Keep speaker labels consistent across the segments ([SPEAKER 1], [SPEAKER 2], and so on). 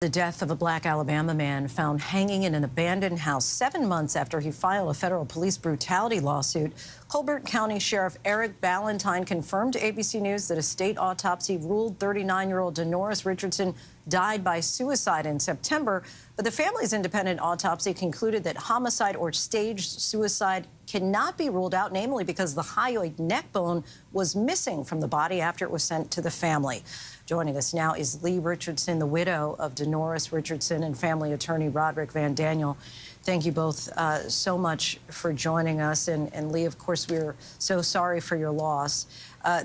[SPEAKER 1] The death of a black Alabama man found hanging in an abandoned house 7 months after he filed a federal police brutality lawsuit. Colbert County Sheriff Eric Ballantyne confirmed to ABC News that a state autopsy ruled 39-year-old Dennoriss Richardson died by suicide in September. But the family's independent autopsy concluded that homicide or staged suicide cannot be ruled out, namely because the hyoid neck bone was missing from the body after it was sent to the family. Joining us now is Lee Richardson, the widow of Dennoriss Richardson, and family attorney Roderick Van Daniel. Thank you both so much for joining us. And Lee, of course, we're so sorry for your loss.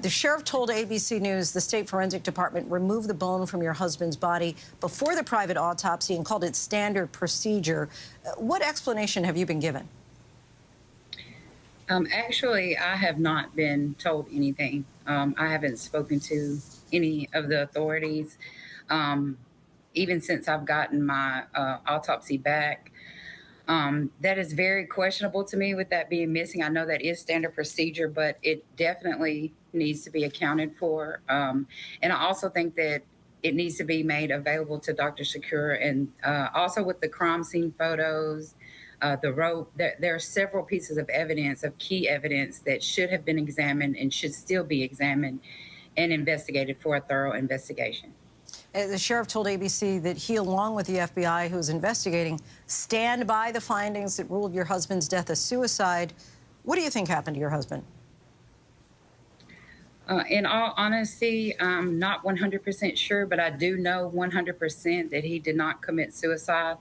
[SPEAKER 1] The sheriff told ABC News the state forensic department removed the bone from your husband's body before the private autopsy and called it standard procedure. What explanation have you been given?
[SPEAKER 2] Actually, I have not been told anything. I haven't spoken to any of the authorities, even since I've gotten my autopsy back. That is very questionable to me with that being missing. I know that is standard procedure, but it definitely needs to be accounted for. And I also think that it needs to be made available to Dr. Shakur, and also with the crime scene photos, the rope, there are several pieces of evidence, of key evidence, that should have been examined and should still be examined and investigated for a thorough investigation.
[SPEAKER 1] The sheriff told ABC that he, along with the FBI, who is investigating, stand by the findings that ruled your husband's death a suicide. What do you think happened to your husband?
[SPEAKER 2] In all honesty, I'm not 100% sure, but I do know 100% that he did not commit suicide.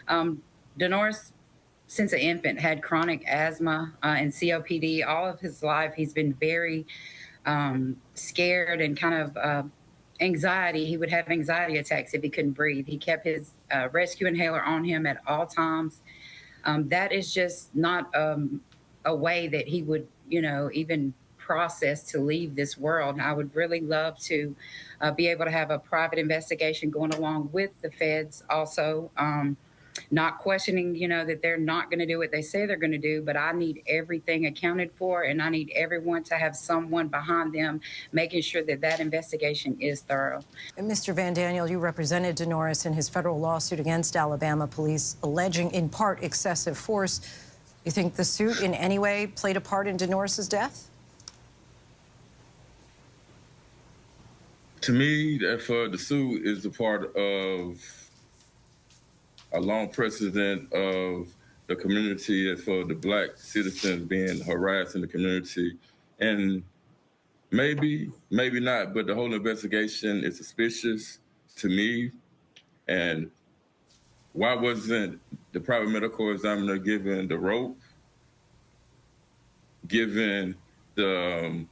[SPEAKER 2] Dennoriss, since an infant, had chronic asthma and COPD. All of his life, he's been very scared and kind of anxiety. He would have anxiety attacks if he couldn't breathe. He kept his rescue inhaler on him at all times. That is just not a way that he would, even process to leave this world. And I would really love to be able to have a private investigation going along with the feds also. Not questioning, that they're not going to do what they say they're going to do, but I need everything accounted for, and I need everyone to have someone behind them making sure that that investigation is thorough.
[SPEAKER 1] And Mr. Van Daniel, you represented Dennoriss in his federal lawsuit against Alabama police, alleging in part excessive force. You think the suit in any way played a part in Dennoriss's death?
[SPEAKER 3] To me, for the suit is a part of a long precedent of the community and for the black citizens being harassed in the community. And maybe not, but the whole investigation is suspicious to me. And why wasn't the private medical examiner given the rope, given the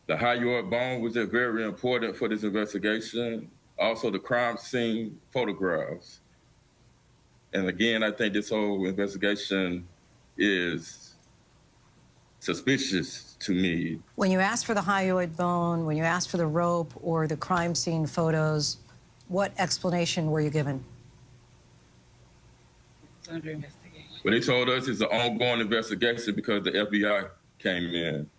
[SPEAKER 3] hyoid bone, which is very important for this investigation? Also, the crime scene photographs. And again, I think this whole investigation is suspicious to me. When
[SPEAKER 1] you asked for the hyoid bone, when you asked for the rope or the crime scene photos, what explanation were you given?
[SPEAKER 2] It's under investigation.
[SPEAKER 3] Well, they told us it's an ongoing investigation because the FBI came in.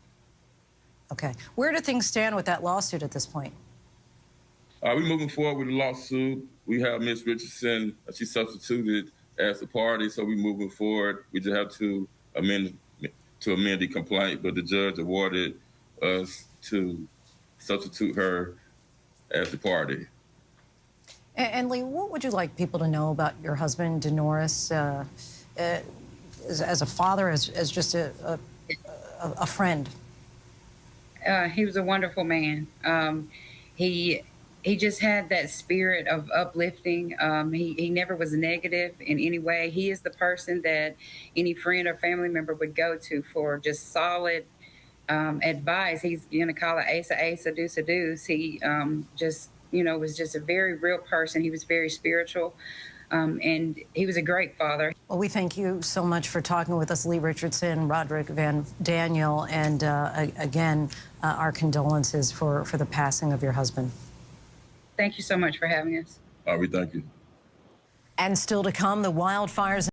[SPEAKER 1] Okay. Where do things stand with that lawsuit at this point?
[SPEAKER 3] We're moving forward with the lawsuit. We have Ms. Richardson. She substituted as a party, so we're moving forward. We just have to amend the complaint, but the judge awarded us to substitute her as the party.
[SPEAKER 1] And Lee, what would you like people to know about your husband, Dennoriss, as a father, as just a friend?
[SPEAKER 2] He was a wonderful man. He just had that spirit of uplifting. He never was negative in any way. He is the person that any friend or family member would go to for just solid advice. He's going to call it ace a ace, a deuce a deuce. He was just a very real person. He was very spiritual. And he was a great father.
[SPEAKER 1] Well, we thank you so much for talking with us, Lee Richardson, Roderick Van Daniel, and again, our condolences for the passing of your husband.
[SPEAKER 2] Thank you so much for having us.
[SPEAKER 3] We thank you.
[SPEAKER 1] And still to come, the wildfires